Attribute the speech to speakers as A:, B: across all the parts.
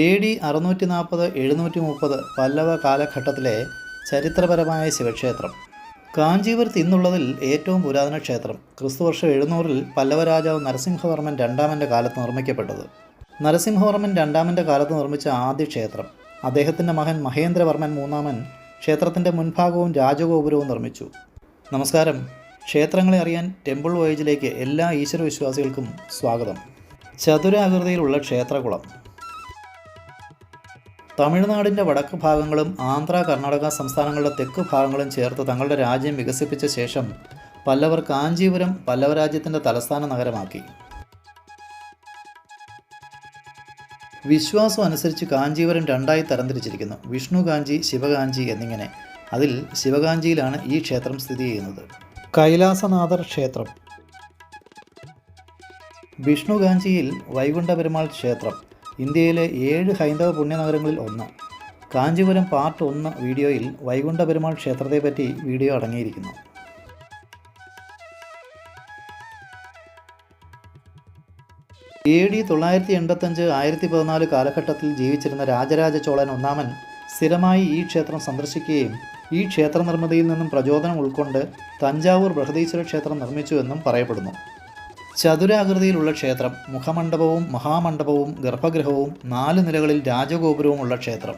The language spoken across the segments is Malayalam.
A: AD 640-730 പല്ലവ കാലഘട്ടത്തിലെ ചരിത്രപരമായ ശിവക്ഷേത്രം. കാഞ്ചീപുരത്ത് ഇന്നുള്ളതിൽ ഏറ്റവും പുരാതന ക്ഷേത്രം. ക്രിസ്തുവർഷം 700-ൽ പല്ലവ രാജാവ് നരസിംഹവർമ്മൻ രണ്ടാമൻ്റെ കാലത്ത് നിർമ്മിക്കപ്പെട്ടത്. നരസിംഹവർമ്മൻ രണ്ടാമൻ്റെ കാലത്ത് നിർമ്മിച്ച ആദ്യ ക്ഷേത്രം. അദ്ദേഹത്തിൻ്റെ മകൻ മഹേന്ദ്രവർമ്മൻ മൂന്നാമൻ ക്ഷേത്രത്തിൻ്റെ മുൻഭാഗവും രാജഗോപുരവും നിർമ്മിച്ചു. നമസ്കാരം. ക്ഷേത്രങ്ങളെ അറിയാൻ ടെമ്പിൾ വോയേജിലേക്ക് എല്ലാ ഈശ്വരവിശ്വാസികൾക്കും സ്വാഗതം. ചതുരാകൃതിയിലുള്ള ക്ഷേത്രകുളം. തമിഴ്നാടിൻ്റെ വടക്ക് ഭാഗങ്ങളും ആന്ധ്ര, കർണാടക സംസ്ഥാനങ്ങളുടെ തെക്ക് ഭാഗങ്ങളും ചേർത്ത് തങ്ങളുടെ രാജ്യം വികസിപ്പിച്ച ശേഷം പല്ലവർ കാഞ്ചീപുരം പല്ലവ രാജ്യത്തിൻ്റെ തലസ്ഥാന നഗരമാക്കി. വിശ്വാസം അനുസരിച്ച് കാഞ്ചീപുരം രണ്ടായി തരംതിരിച്ചിരിക്കുന്നു: വിഷ്ണു കാഞ്ചി, ശിവകാഞ്ചി എന്നിങ്ങനെ. അതിൽ ശിവകാഞ്ചിയിലാണ് ഈ ക്ഷേത്രം സ്ഥിതി ചെയ്യുന്നത്. കൈലാസനാഥർ ക്ഷേത്രം. വിഷ്ണു കാഞ്ചിയിൽ വൈകുണ്ഠ പെരുമാൾ ക്ഷേത്രം ഇന്ത്യയിലെ 7 ഹൈന്ദവ പുണ്യനഗരങ്ങളിൽ ഒന്ന്. കാഞ്ചീപുരം പാർട്ട് 1 വീഡിയോയിൽ വൈകുണ്ഠ പെരുമാൾ ക്ഷേത്രത്തെപ്പറ്റി വീഡിയോ അടങ്ങിയിരിക്കുന്നു. AD 985-1014 കാലഘട്ടത്തിൽ ജീവിച്ചിരുന്ന രാജരാജ ചോളൻ ഒന്നാമൻ സ്ഥിരമായി ഈ ക്ഷേത്രം സന്ദർശിക്കുകയും ഈ ക്ഷേത്ര നിർമ്മിതിയിൽ നിന്നും പ്രചോദനം ഉൾക്കൊണ്ട് തഞ്ചാവൂർ ബൃഹദീശ്വര ക്ഷേത്രം നിർമ്മിച്ചുവെന്നും പറയപ്പെടുന്നു. ചതുരാകൃതിയിലുള്ള ക്ഷേത്രം. മുഖമണ്ഡപവും മഹാമണ്ഡപവും ഗർഭഗൃഹവും 4 നിലകളിൽ രാജഗോപുരവുമുള്ള ക്ഷേത്രം.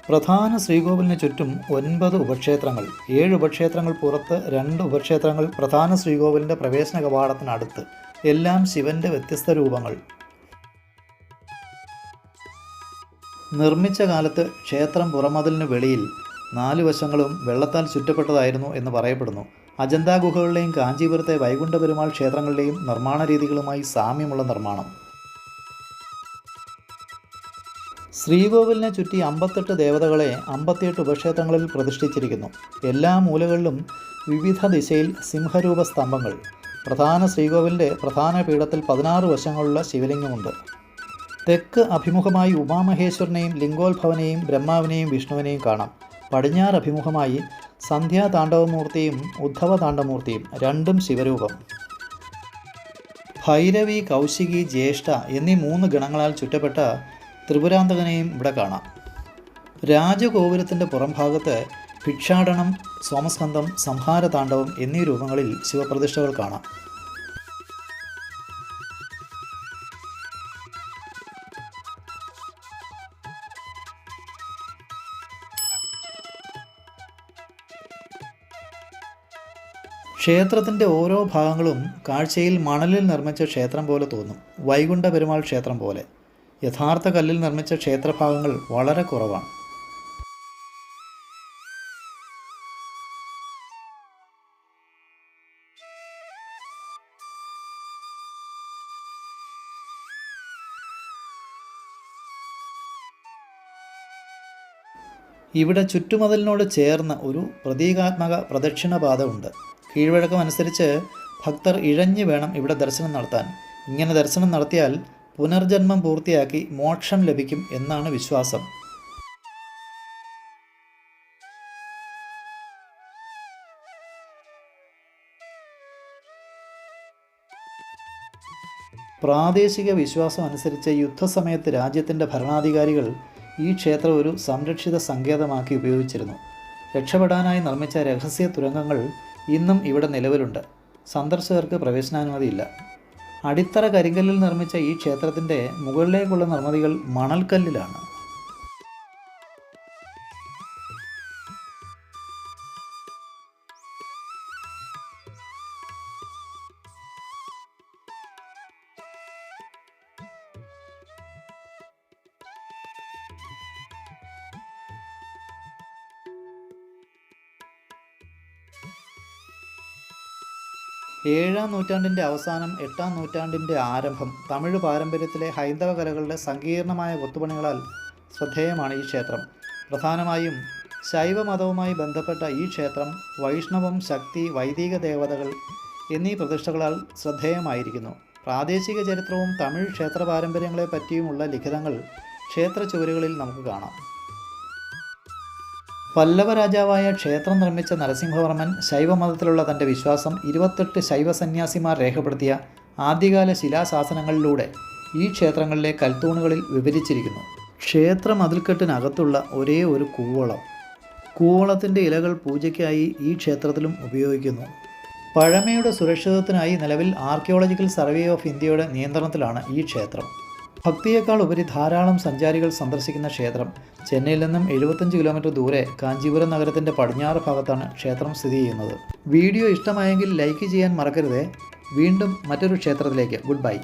A: പ്രധാന ശ്രീകോവിലിന് ചുറ്റും 9 ഉപക്ഷേത്രങ്ങൾ. 7 ഉപക്ഷേത്രങ്ങൾ പുറത്ത്, 2 ഉപക്ഷേത്രങ്ങൾ പ്രധാന ശ്രീകോവിലിൻ്റെ പ്രവേശന കവാടത്തിനടുത്ത്. എല്ലാം ശിവൻ്റെ വ്യത്യസ്ത രൂപങ്ങൾ. നിർമ്മിച്ച കാലത്ത് ക്ഷേത്രം പുറമതിലിന് വെളിയിൽ 4 വശങ്ങളും വെള്ളത്താൽ ചുറ്റപ്പെട്ടതായിരുന്നു എന്ന് പറയപ്പെടുന്നു. അജന്ത ഗുഹകളിലെയും കാഞ്ചീപുരത്തെ വൈകുണ്ഠ പെരുമാൾ ക്ഷേത്രങ്ങളിലെയും നിർമ്മാണ രീതികളുമായി സാമ്യമുള്ള നിർമ്മാണം. ശ്രീകോവിലിനെ ചുറ്റി 58 ദേവതകളെ 58 ഉപക്ഷേത്രങ്ങളിൽ പ്രതിഷ്ഠിച്ചിരിക്കുന്നു. എല്ലാ മൂലകളിലും വിവിധ ദിശയിൽ സിംഹരൂപ സ്തംഭങ്ങൾ. പ്രധാന ശ്രീകോവിലിൻ്റെ പ്രധാന പീഠത്തിൽ 16 വശങ്ങളുള്ള ശിവലിംഗമുണ്ട്. തെക്ക് അഭിമുഖമായി ഉമാമഹേശ്വരനെയും ലിംഗോത്ഭവനെയും ബ്രഹ്മാവിനെയും വിഷ്ണുവിനെയും കാണാം. പടിഞ്ഞാറ് അഭിമുഖമായി സന്ധ്യാതാണ്ഡവമൂർത്തിയും ഉദ്ധവതാണ്ഡവമൂർത്തിയും, രണ്ടും ശിവരൂപം. ഭൈരവി, കൗശികി, ജ്യേഷ്ഠ എന്നീ 3 ഗണങ്ങളാൽ ചുറ്റപ്പെട്ട ത്രിപുരാന്തകനെയും ഇവിടെ കാണാം. രാജഗോപുരത്തിൻ്റെ പുറംഭാഗത്ത് ഭിക്ഷാടനം, സോമസ്കന്ധം, സംഹാരതാണ്ഡവം എന്നീ രൂപങ്ങളിൽ ശിവപ്രതിഷ്ഠകൾ കാണാം. ക്ഷേത്രത്തിൻ്റെ ഓരോ ഭാഗങ്ങളും കാഴ്ചയിൽ മണലിൽ നിർമ്മിച്ച ക്ഷേത്രം പോലെ തോന്നും. വൈകുണ്ഠ പെരുമാൾ ക്ഷേത്രം പോലെ. യഥാർത്ഥ കല്ലിൽ നിർമ്മിച്ച ക്ഷേത്രഭാഗങ്ങൾ വളരെ കുറവാണ്. ഇവിടെ ചുറ്റുമതിലിനോട് ചേർന്ന് ഒരു പ്രതീകാത്മക പ്രദക്ഷിണപാത ഉണ്ട്. കീഴ്വഴക്കം അനുസരിച്ച് ഭക്തർ ഇഴഞ്ഞു വേണം ഇവിടെ ദർശനം നടത്താൻ. ഇങ്ങനെ ദർശനം നടത്തിയാൽ പുനർജന്മം പൂർത്തിയാക്കി മോക്ഷം ലഭിക്കും എന്നാണ് വിശ്വാസം. പ്രാദേശിക വിശ്വാസം അനുസരിച്ച് യുദ്ധസമയത്ത് രാജ്യത്തിൻ്റെ ഭരണാധികാരികൾ ഈ ക്ഷേത്രം ഒരു സംരക്ഷിത സങ്കേതമാക്കി ഉപയോഗിച്ചിരുന്നു. രക്ഷപ്പെടാനായി നിർമ്മിച്ച രഹസ്യ തുരങ്കങ്ങൾ ഇന്നും ഇവിടെ നിലവിലുണ്ട്. സന്ദർശകർക്ക് പ്രവേശനാനുമതിയില്ല. അടിത്തറ കരിങ്കല്ലിൽ നിർമ്മിച്ച ഈ ക്ഷേത്രത്തിൻ്റെ മുകളിലേക്കുള്ള നിർമ്മിതികൾ മണൽക്കല്ലിലാണ്. ഏഴാം നൂറ്റാണ്ടിൻ്റെ അവസാനം 8ാം നൂറ്റാണ്ടിൻ്റെ ആരംഭം തമിഴ് പാരമ്പര്യത്തിലെ ഹൈന്ദവ കലകളുടെ സങ്കീർണമായ കൊത്തുപണികളാൽ ശ്രദ്ധേയമാണ് ഈ ക്ഷേത്രം. പ്രധാനമായും ശൈവമതവുമായി ബന്ധപ്പെട്ട ഈ ക്ഷേത്രം വൈഷ്ണവം, ശക്തി, വൈദിക ദേവതകൾ എന്നീ പ്രതിഷ്ഠകളാൽ ശ്രദ്ധേയമായിരിക്കുന്നു. പ്രാദേശിക ചരിത്രവും തമിഴ് ക്ഷേത്ര പാരമ്പര്യങ്ങളെ പറ്റിയുമുള്ള ലിഖിതങ്ങൾ ക്ഷേത്ര ചുവരുകളിൽ നമുക്ക് കാണാം. പല്ലവ രാജാവായ ക്ഷേത്രം നിർമ്മിച്ച നരസിംഹവർമ്മൻ ശൈവമതത്തിലുള്ള തൻ്റെ വിശ്വാസം 28 ശൈവ സന്യാസിമാർ രേഖപ്പെടുത്തിയ ആദ്യകാല ശിലാശാസനങ്ങളിലൂടെ ഈ ക്ഷേത്രങ്ങളിലെ കൽത്തൂണുകളിൽ വിവരിച്ചിരിക്കുന്നു. ക്ഷേത്ര മതിൽക്കെട്ടിനകത്തുള്ള ഒരേ ഒരു കൂവളം. കൂവളത്തിൻ്റെ ഇലകൾ പൂജയ്ക്കായി ഈ ക്ഷേത്രത്തിലും ഉപയോഗിക്കുന്നു. പഴമയുടെ സുരക്ഷിതത്വത്തിനായി നിലവിൽ ആർക്കിയോളജിക്കൽ സർവേ ഓഫ് ഇന്ത്യയുടെ നിയന്ത്രണത്തിലാണ് ഈ ക്ഷേത്രം. ഭക്തിയേക്കാൾ ഉപരി ധാരാളം സഞ്ചാരികൾ സന്ദർശിക്കുന്ന ക്ഷേത്രം. ചെന്നൈയിൽ നിന്നും 75 കിലോമീറ്റർ ദൂരെ കാഞ്ചീപുരം നഗരത്തിൻ്റെ പടിഞ്ഞാറ് ഭാഗത്താണ് ക്ഷേത്രം സ്ഥിതി ചെയ്യുന്നത്. വീഡിയോ ഇഷ്ടമായെങ്കിൽ ലൈക്ക് ചെയ്യാൻ മറക്കരുതേ. വീണ്ടും മറ്റൊരു ക്ഷേത്രത്തിലേക്ക്. Good bye.